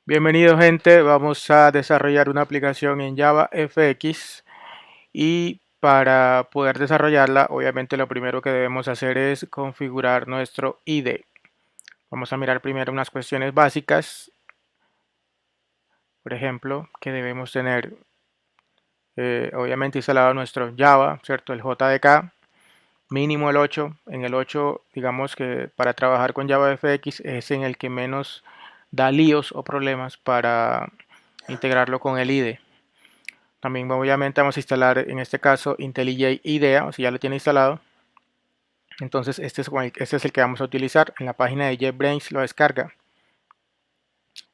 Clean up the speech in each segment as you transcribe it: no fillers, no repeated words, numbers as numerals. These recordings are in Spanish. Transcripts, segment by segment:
Bienvenido gente, vamos a desarrollar una aplicación en Java FX y para poder desarrollarla obviamente lo primero que debemos hacer es configurar nuestro IDE. Vamos a mirar primero unas cuestiones básicas, por ejemplo, que debemos tener obviamente instalado nuestro Java, ¿cierto? El JDK, mínimo el 8. En el 8 digamos que para trabajar con Java FX es en el que menos da líos o problemas para integrarlo con el IDE. También obviamente vamos a instalar en este caso IntelliJ IDEA, o si ya lo tiene instalado. Entonces este es el que vamos a utilizar. En la página de JetBrains lo descarga.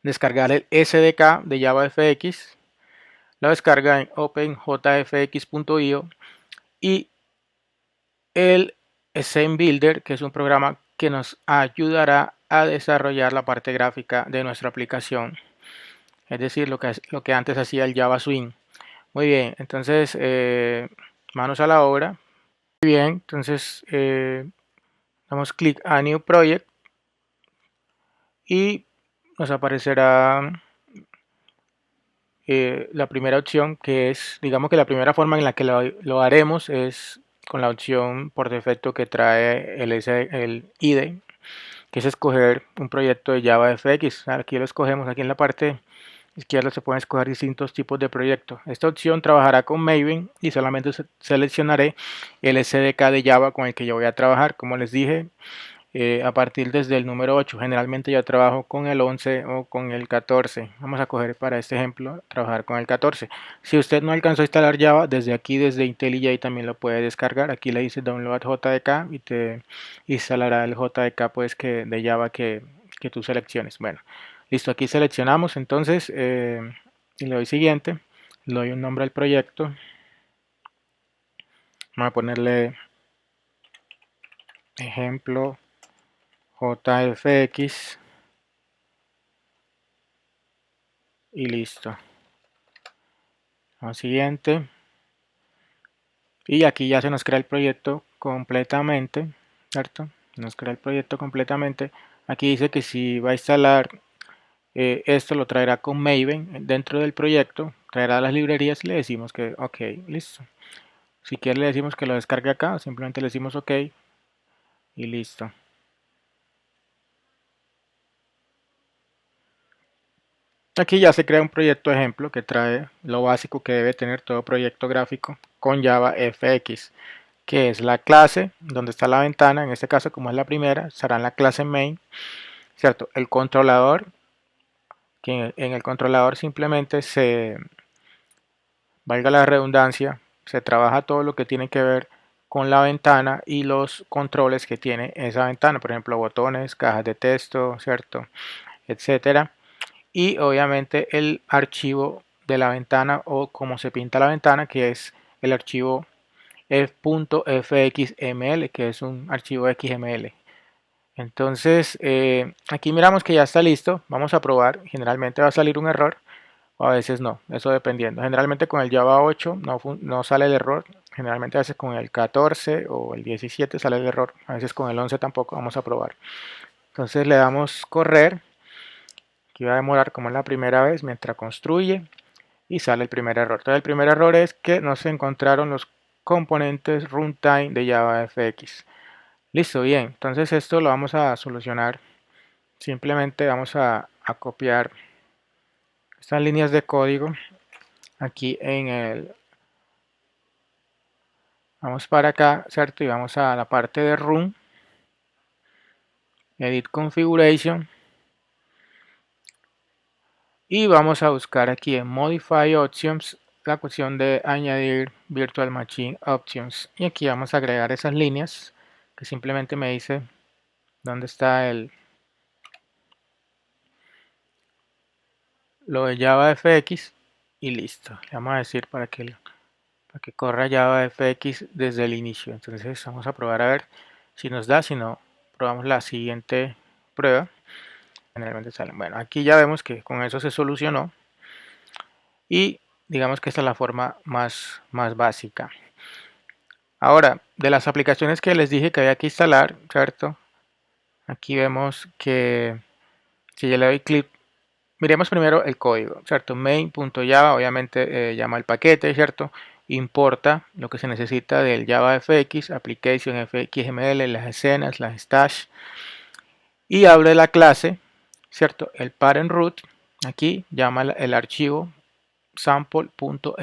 Descargar el SDK de JavaFX. Lo descarga en openjfx.io y el Scene Builder, que es un programa que nos ayudará a desarrollar la parte gráfica de nuestra aplicación. Es decir, lo que antes hacía el Java Swing. Muy bien, entonces manos a la obra. Muy bien, entonces damos clic a New Project y nos aparecerá la primera opción, que es, digamos que la primera forma en la que lo haremos es con la opción por defecto que trae el IDE, que es escoger un proyecto de JavaFX. Aquí lo escogemos, aquí en la parte izquierda se pueden escoger distintos tipos de proyectos. Esta opción trabajará con Maven y solamente seleccionaré el SDK de Java con el que yo voy a trabajar. Como les dije, a partir desde el número 8. Generalmente yo trabajo con el 11 o con el 14. Vamos a coger para este ejemplo, trabajar con el 14. Si usted no alcanzó a instalar Java, desde aquí, desde IntelliJ también lo puede descargar. Aquí le dice Download JDK y te instalará el JDK pues, de Java que tú selecciones. Bueno, listo, aquí seleccionamos entonces y le doy siguiente. Le doy un nombre al proyecto. Vamos a ponerle ejemplo JFX y listo. Al siguiente. Y aquí ya se nos crea el proyecto completamente, ¿cierto? Nos crea el proyecto completamente. Aquí dice que si va a instalar esto lo traerá con Maven dentro del proyecto, traerá las librerías y le decimos que ok, listo. Si quiere le decimos que lo descargue acá, simplemente le decimos ok y listo. Aquí ya se crea un proyecto ejemplo que trae lo básico que debe tener todo proyecto gráfico con Java FX, que es la clase donde está la ventana. En este caso, como es la primera, estará en la clase main, ¿cierto? El controlador, que en el controlador simplemente valga la redundancia, se trabaja todo lo que tiene que ver con la ventana y los controles que tiene esa ventana, por ejemplo, botones, cajas de texto, ¿cierto? Etcétera. Y obviamente el archivo de la ventana o como se pinta la ventana, que es el archivo f.fxml, que es un archivo XML. Entonces, aquí miramos que ya está listo. Vamos a probar. Generalmente va a salir un error o a veces no. Eso dependiendo. Generalmente con el Java 8 no sale el error. Generalmente a veces con el 14 o el 17 sale el error. A veces con el 11 tampoco. Vamos a probar. Entonces le damos correr. Aquí va a demorar como es la primera vez mientras construye. Y sale el primer error. Entonces el primer error es que no se encontraron los componentes runtime de JavaFX. Listo, bien. Entonces esto lo vamos a solucionar. Simplemente vamos a copiar estas líneas de código aquí en el... Vamos para acá, ¿cierto? Y vamos a la parte de Run, Edit Configuration. Y vamos a buscar aquí en Modify Options la cuestión de añadir Virtual Machine Options. Y aquí vamos a agregar esas líneas que simplemente me dice dónde está lo de JavaFX y listo. Le vamos a decir para que corra JavaFX desde el inicio. Entonces vamos a probar a ver si nos da, si no, probamos la siguiente prueba. Generalmente salen. Bueno, aquí ya vemos que con eso se solucionó y digamos que esta es la forma más básica. Ahora, de las aplicaciones que les dije que había que instalar, ¿cierto? Aquí vemos que si yo le doy clic miremos primero el código, ¿cierto? Main.java obviamente llama el paquete, ¿cierto? Importa lo que se necesita del JavaFX, Application FXML, las escenas, las stash, y abre la clase, ¿cierto? El parent root, aquí llama el archivo sample.fxml,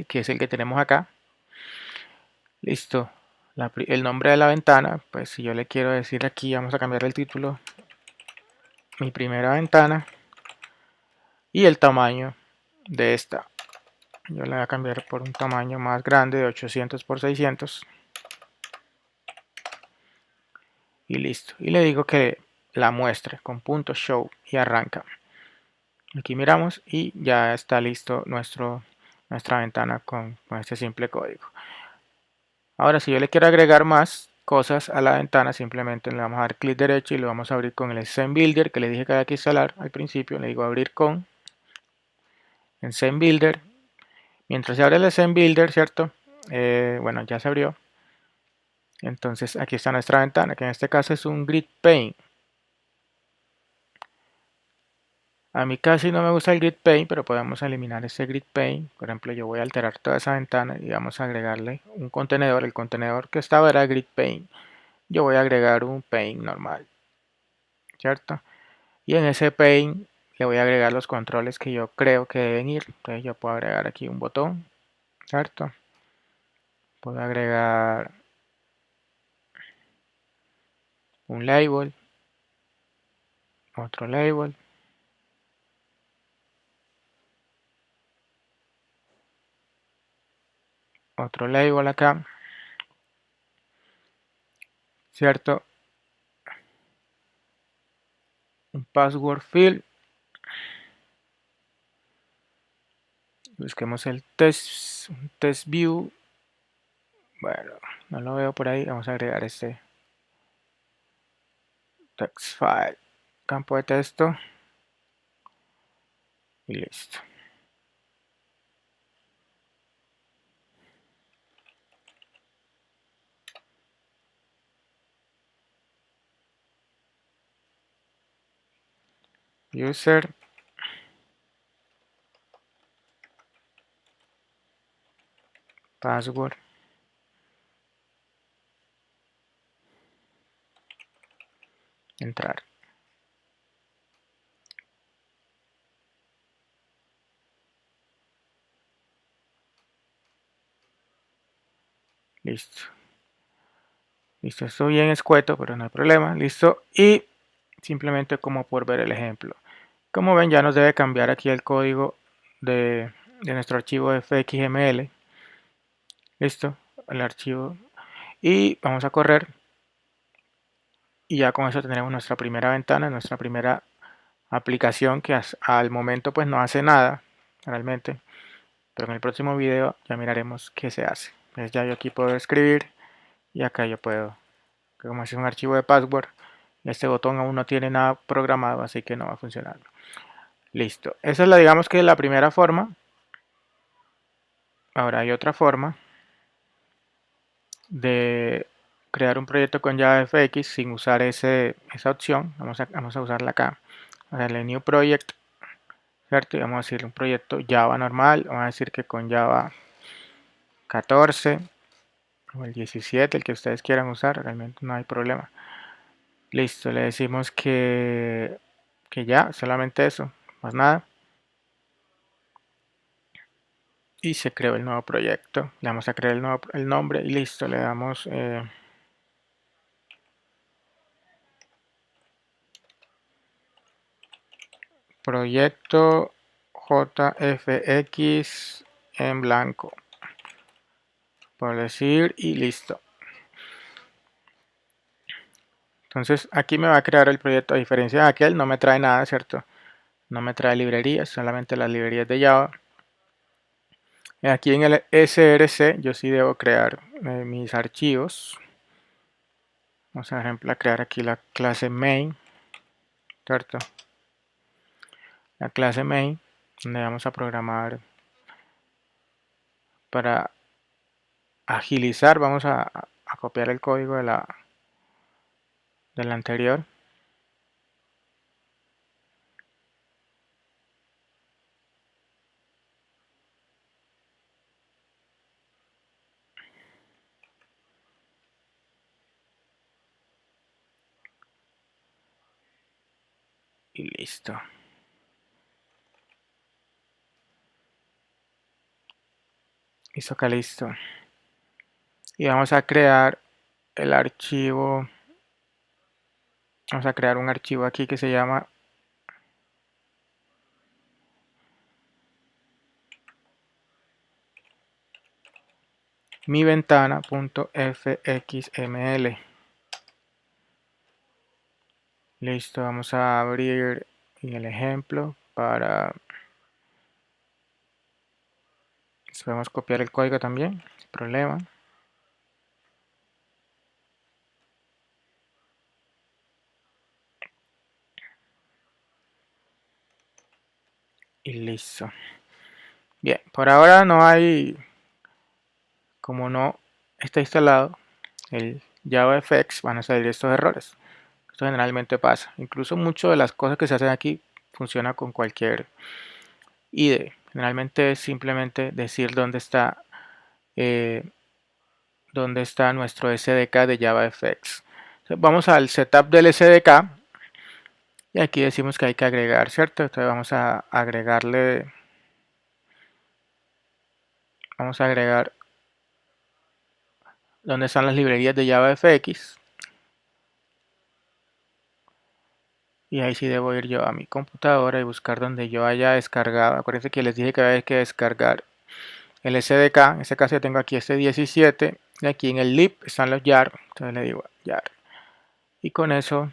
que es el que tenemos acá. Listo. El nombre de la ventana, pues si yo le quiero decir aquí, vamos a cambiar el título, mi primera ventana, y el tamaño de esta. Yo le voy a cambiar por un tamaño más grande de 800 por 600. Y listo. Y le digo que la muestre con punto .show y arranca. Aquí miramos y ya está listo nuestra ventana con este simple código. Ahora si yo le quiero agregar más cosas a la ventana, simplemente le vamos a dar clic derecho y lo vamos a abrir con el Scene Builder que le dije que había que instalar al principio. Le digo abrir con en Scene Builder. Mientras se abre el Scene Builder, ¿cierto? Bueno, ya se abrió. Entonces aquí está nuestra ventana, que en este caso es un grid pane. A mí casi no me gusta el grid pane, pero podemos eliminar ese grid pane. Por ejemplo, yo voy a alterar toda esa ventana y vamos a agregarle un contenedor. El contenedor que estaba era grid pane. Yo voy a agregar un pane normal, ¿cierto? Y en ese pane le voy a agregar los controles que yo creo que deben ir. Entonces yo puedo agregar aquí un botón, ¿cierto? Puedo agregar un label, otro label, otro label acá, ¿cierto? Un password field. Busquemos el test view. Bueno, no lo veo por ahí. Vamos a agregar este text file, campo de texto y listo. User, password, entrar. Listo. Listo, esto bien escueto, pero no hay problema. Listo. Y simplemente como por ver el ejemplo. Como ven, ya nos debe cambiar aquí el código de nuestro archivo fxml. Listo, el archivo. Y vamos a correr. Y ya con eso tendremos nuestra primera ventana, nuestra primera aplicación que al momento pues no hace nada realmente. Pero en el próximo video ya miraremos qué se hace. Entonces ya yo aquí puedo escribir y acá yo puedo, como es un archivo de password, este botón aún no tiene nada programado, así que no va a funcionar. Listo. Esa es digamos que la primera forma. Ahora hay otra forma de crear un proyecto con JavaFX sin usar esa opción. Vamos a usarla acá. Vamos a darle New Project, ¿cierto? Y vamos a decirle un proyecto Java normal. Vamos a decir que con Java 14 o el 17, el que ustedes quieran usar, realmente no hay problema. Listo, le decimos que ya, solamente eso, más nada. Y se creó el nuevo proyecto. Le vamos a crear el nombre y listo, le damos proyecto JFX en blanco, por decir, y listo. Entonces aquí me va a crear el proyecto, a diferencia de aquel, no me trae nada, ¿cierto? No me trae librerías, solamente las librerías de Java. Aquí en el src yo sí debo crear mis archivos. Vamos a ejemplo a crear aquí la clase main, ¿cierto? La clase main, donde vamos a programar para agilizar, vamos a copiar el código de la anterior. y listo. Listo, acá listo. Y vamos a crear el archivo. Vamos a crear un archivo aquí que se llama miventana.fxml. Listo, vamos a abrir el ejemplo para... Podemos copiar el código también, sin problema. Y listo. Bien, por ahora no hay, como no está instalado el JavaFX, van a salir estos errores. Esto generalmente pasa. Incluso muchas de las cosas que se hacen aquí funciona con cualquier IDE. Generalmente es simplemente decir eh, dónde está nuestro SDK de JavaFX. Entonces, vamos al setup del SDK y aquí decimos que hay que agregar, ¿cierto? Entonces vamos a agregar dónde están las librerías de JavaFX. Y ahí sí debo ir yo a mi computadora y buscar donde yo haya descargado. Acuérdense que les dije que había que descargar el SDK. En este caso yo tengo aquí este 17. Y aquí en el lib están los jar. Entonces le digo jar. Y con eso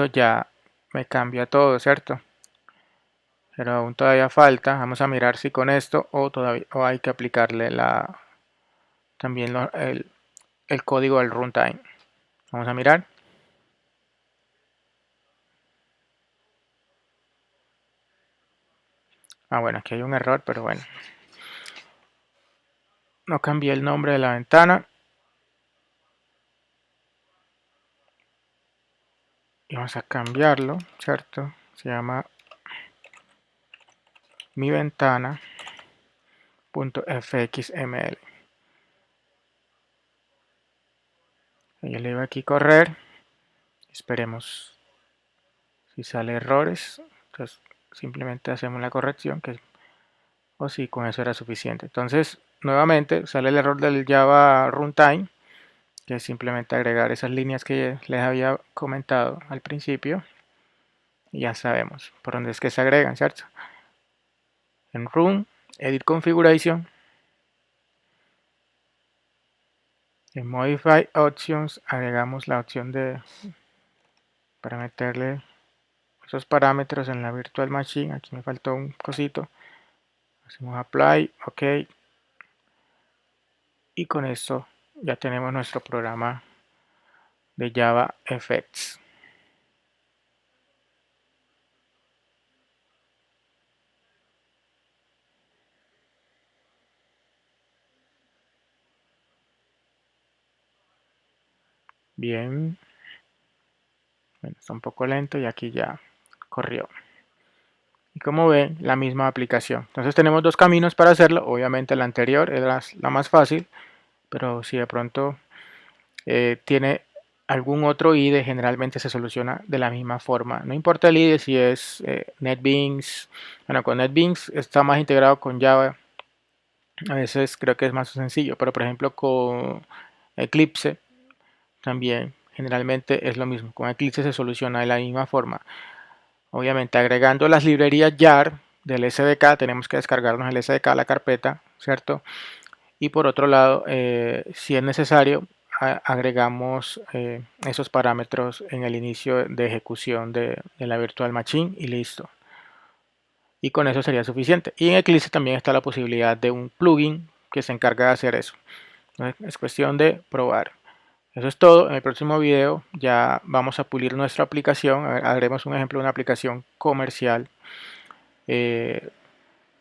ya me cambia todo, ¿cierto? Pero aún todavía falta. Vamos a mirar si con esto o hay que aplicarle también el código al runtime. Vamos a mirar. Bueno, aquí hay un error, pero bueno. No cambié el nombre de la ventana. Y vamos a cambiarlo, ¿cierto? Se llama miventana.fxml. Yo le digo aquí correr. Esperemos si sale errores. Entonces simplemente hacemos la corrección. O si con eso era suficiente. Entonces nuevamente sale el error del Java Runtime. Que es simplemente agregar esas líneas que les había comentado al principio. Y ya sabemos por dónde es que se agregan, ¿cierto? En Run, Edit Configuration. En Modify Options agregamos la opción para meterle esos parámetros en la Virtual Machine. Aquí me faltó un cosito. Hacemos Apply, OK. Y con esto ya tenemos nuestro programa de JavaFX. Bien. Bueno, está un poco lento y aquí ya corrió. Y como ven, la misma aplicación. Entonces tenemos dos caminos para hacerlo. Obviamente la anterior era la más fácil, pero si de pronto tiene algún otro IDE, generalmente se soluciona de la misma forma. No importa el IDE si es NetBeans. Bueno, con NetBeans está más integrado con Java. A veces creo que es más sencillo, pero por ejemplo con Eclipse también generalmente es lo mismo. Con Eclipse se soluciona de la misma forma. Obviamente agregando las librerías jar del SDK, tenemos que descargarnos el SDK a la carpeta, ¿cierto? Y por otro lado, si es necesario, agregamos esos parámetros en el inicio de ejecución de la Virtual Machine y listo. Y con eso sería suficiente. Y en Eclipse también está la posibilidad de un plugin que se encarga de hacer eso. Entonces, es cuestión de probar. Eso es todo. En el próximo video ya vamos a pulir nuestra aplicación. Haremos un ejemplo de una aplicación comercial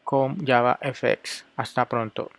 con JavaFX. Hasta pronto.